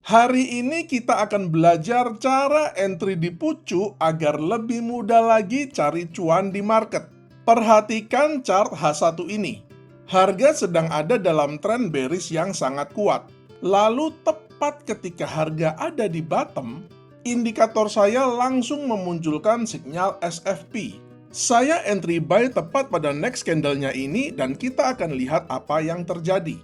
Hari ini kita akan belajar cara entry di Pucuk agar lebih mudah lagi cari cuan di market. Perhatikan chart H1 ini. Harga sedang ada dalam tren bearish yang sangat kuat. Lalu tepat ketika harga ada di bottom, indikator saya langsung memunculkan sinyal SFP. Saya entry buy tepat pada next candle-nya ini dan kita akan lihat apa yang terjadi.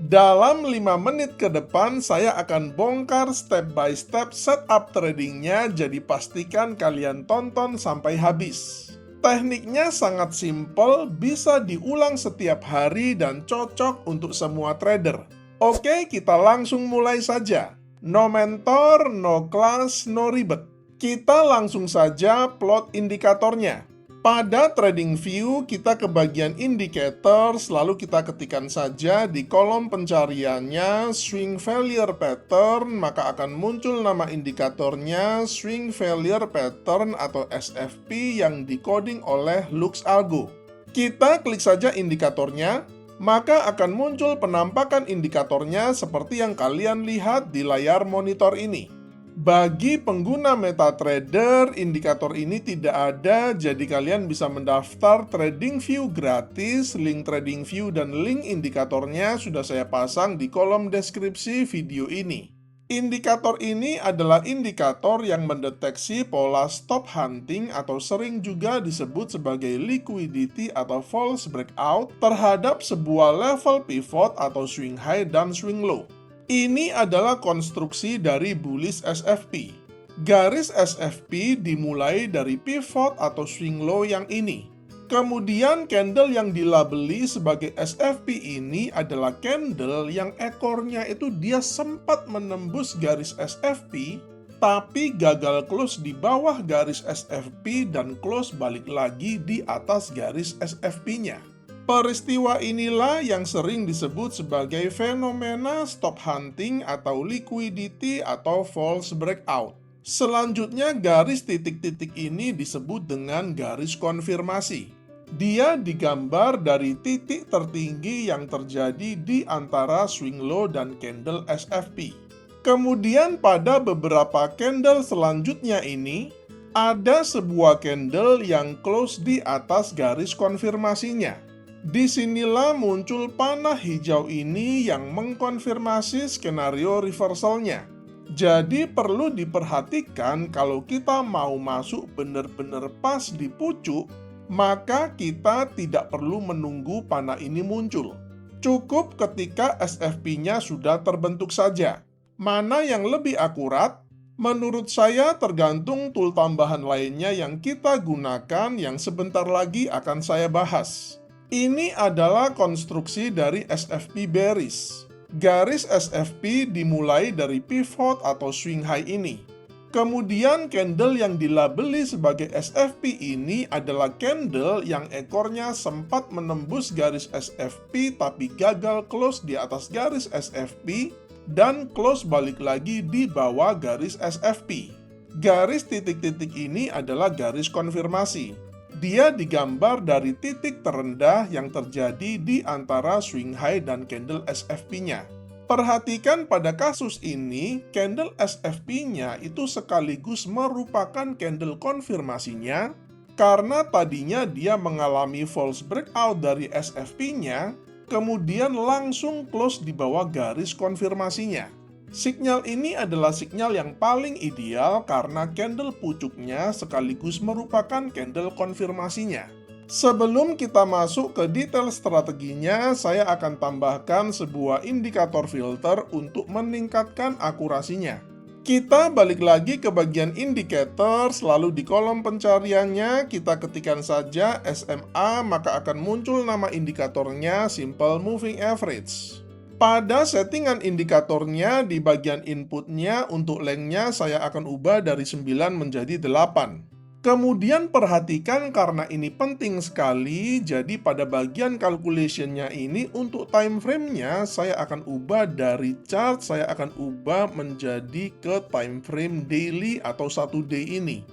Dalam 5 menit ke depan, saya akan bongkar step by step setup tradingnya, jadi pastikan kalian tonton sampai habis. Tekniknya sangat simpel, bisa diulang setiap hari dan cocok untuk semua trader. Oke, kita langsung mulai saja. No mentor, no class, no ribet. Kita langsung saja plot indikatornya. Pada TradingView, kita ke bagian indicators, lalu kita ketikkan saja di kolom pencariannya swing failure pattern, maka akan muncul nama indikatornya swing failure pattern atau SFP yang decoding oleh LuxAlgo. Kita klik saja indikatornya, maka akan muncul penampakan indikatornya seperti yang kalian lihat di layar monitor ini. Bagi pengguna MetaTrader, indikator ini tidak ada, jadi kalian bisa mendaftar TradingView gratis. Link TradingView dan link indikatornya sudah saya pasang di kolom deskripsi video ini. Indikator ini adalah indikator yang mendeteksi pola stop hunting atau sering juga disebut sebagai liquidity atau false breakout terhadap sebuah level pivot atau swing high dan swing low. Ini adalah konstruksi dari bullish SFP. Garis SFP dimulai dari pivot atau swing low yang ini. Kemudian candle yang dilabeli sebagai SFP ini adalah candle yang ekornya itu dia sempat menembus garis SFP, tapi gagal close di bawah garis SFP dan close balik lagi di atas garis SFP-nya. Peristiwa inilah yang sering disebut sebagai fenomena stop hunting atau liquidity atau false breakout. Selanjutnya, garis titik-titik ini disebut dengan garis konfirmasi. Dia digambar dari titik tertinggi yang terjadi di antara swing low dan candle SFP. Kemudian pada beberapa candle selanjutnya ini, ada sebuah candle yang close di atas garis konfirmasinya. Disinilah muncul panah hijau ini yang mengkonfirmasi skenario reversalnya. Jadi perlu diperhatikan kalau kita mau masuk benar-benar pas di pucuk, maka kita tidak perlu menunggu panah ini muncul. Cukup ketika SFP-nya sudah terbentuk saja. Mana yang lebih akurat? Menurut saya tergantung tool tambahan lainnya yang kita gunakan yang sebentar lagi akan saya bahas. Ini adalah konstruksi dari SFP bearish. Garis SFP dimulai dari pivot atau swing high ini. Kemudian candle yang dilabeli sebagai SFP ini adalah candle yang ekornya sempat menembus garis SFP tapi gagal close di atas garis SFP dan close balik lagi di bawah garis SFP. Garis titik-titik ini adalah garis konfirmasi. Dia digambar dari titik terendah yang terjadi di antara swing high dan candle SFP-nya. Perhatikan pada kasus ini, candle SFP-nya itu sekaligus merupakan candle konfirmasinya karena tadinya dia mengalami false breakout dari SFP-nya, kemudian langsung close di bawah garis konfirmasinya. Sinyal ini adalah sinyal yang paling ideal karena candle pucuknya sekaligus merupakan candle konfirmasinya. Sebelum kita masuk ke detail strateginya, saya akan tambahkan sebuah indikator filter untuk meningkatkan akurasinya. Kita balik lagi ke bagian indicators, lalu di kolom pencariannya kita ketikkan saja SMA, maka akan muncul nama indikatornya Simple Moving Average. Pada settingan indikatornya di bagian inputnya untuk lengthnya saya akan ubah dari 9 menjadi 8. Kemudian perhatikan karena ini penting sekali, jadi pada bagian calculationnya ini untuk time frame-nya saya akan ubah dari chart, saya akan ubah menjadi ke time frame daily atau 1 day ini.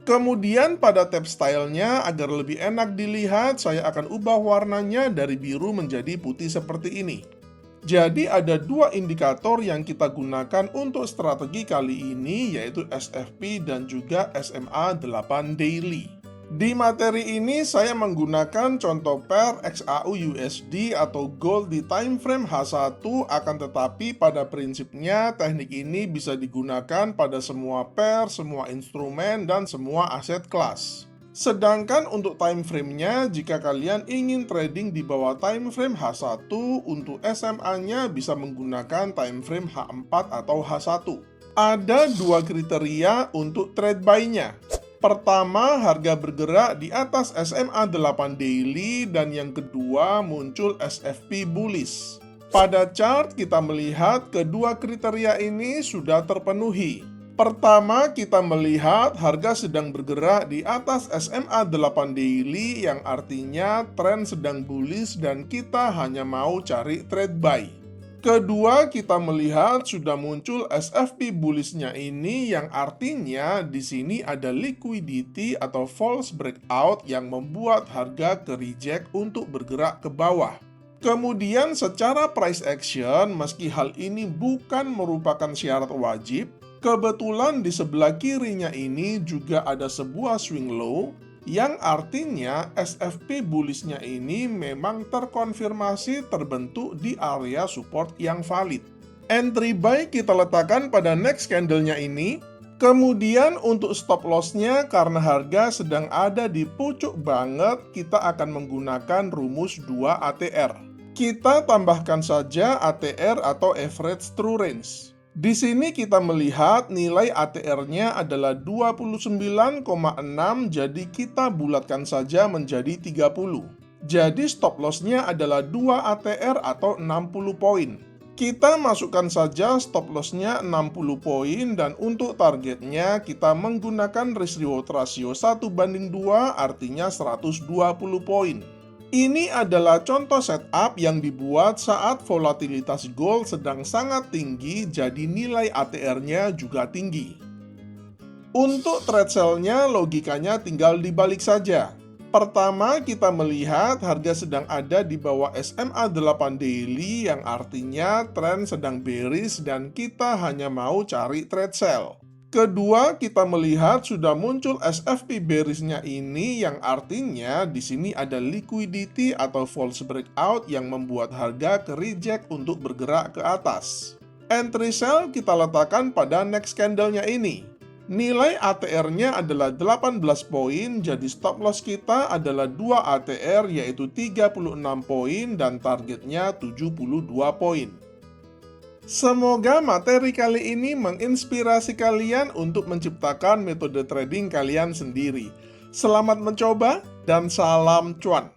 Kemudian pada tab style-nya agar lebih enak dilihat, saya akan ubah warnanya dari biru menjadi putih seperti ini. Jadi ada dua indikator yang kita gunakan untuk strategi kali ini, yaitu SFP dan juga SMA 8 Daily. Di materi ini saya menggunakan contoh pair XAU USD atau gold di time frame H1, akan tetapi pada prinsipnya teknik ini bisa digunakan pada semua pair, semua instrumen, dan semua aset kelas. Sedangkan untuk time frame-nya, jika kalian ingin trading di bawah time frame H1, untuk SMA-nya bisa menggunakan time frame H4 atau H1. Ada dua kriteria untuk trade buy-nya. Pertama, harga bergerak di atas SMA 8 Daily, dan yang kedua muncul SFP bullish. Pada chart kita melihat kedua kriteria ini sudah terpenuhi. Pertama, kita melihat harga sedang bergerak di atas SMA 8 Daily, yang artinya tren sedang bullish dan kita hanya mau cari trade buy. Kedua, kita melihat sudah muncul SFP bullish-nya ini, yang artinya di sini ada liquidity atau false breakout yang membuat harga ke reject untuk bergerak ke bawah. Kemudian secara price action, meski hal ini bukan merupakan syarat wajib, kebetulan di sebelah kirinya ini juga ada sebuah swing low, yang artinya SFP bullish-nya ini memang terkonfirmasi terbentuk di area support yang valid. Entry buy kita letakkan pada next candle-nya ini. Kemudian untuk stop loss-nya, karena harga sedang ada di pucuk banget, kita akan menggunakan rumus 2 ATR. Kita tambahkan saja ATR atau average true range. Di sini kita melihat nilai ATR-nya adalah 29,6, jadi kita bulatkan saja menjadi 30. Jadi stop loss-nya adalah 2 ATR atau 60 poin. Kita masukkan saja stop loss-nya 60 poin, dan untuk targetnya kita menggunakan risk reward ratio 1:2, artinya 120 poin. Ini adalah contoh setup yang dibuat saat volatilitas gold sedang sangat tinggi, jadi nilai ATR-nya juga tinggi. Untuk trade sell-nya, logikanya tinggal dibalik saja. Pertama, kita melihat harga sedang ada di bawah SMA 8 Daily, yang artinya tren sedang bearish dan kita hanya mau cari trade sell. Kedua, kita melihat sudah muncul SFP bearish-nya ini, yang artinya di sini ada liquidity atau false breakout yang membuat harga ke reject untuk bergerak ke atas. Entry sell kita letakkan pada next candle-nya ini. Nilai ATR-nya adalah 18 poin, jadi stop loss kita adalah 2 ATR yaitu 36 poin dan targetnya 72 poin. Semoga materi kali ini menginspirasi kalian untuk menciptakan metode trading kalian sendiri. Selamat mencoba dan salam cuan!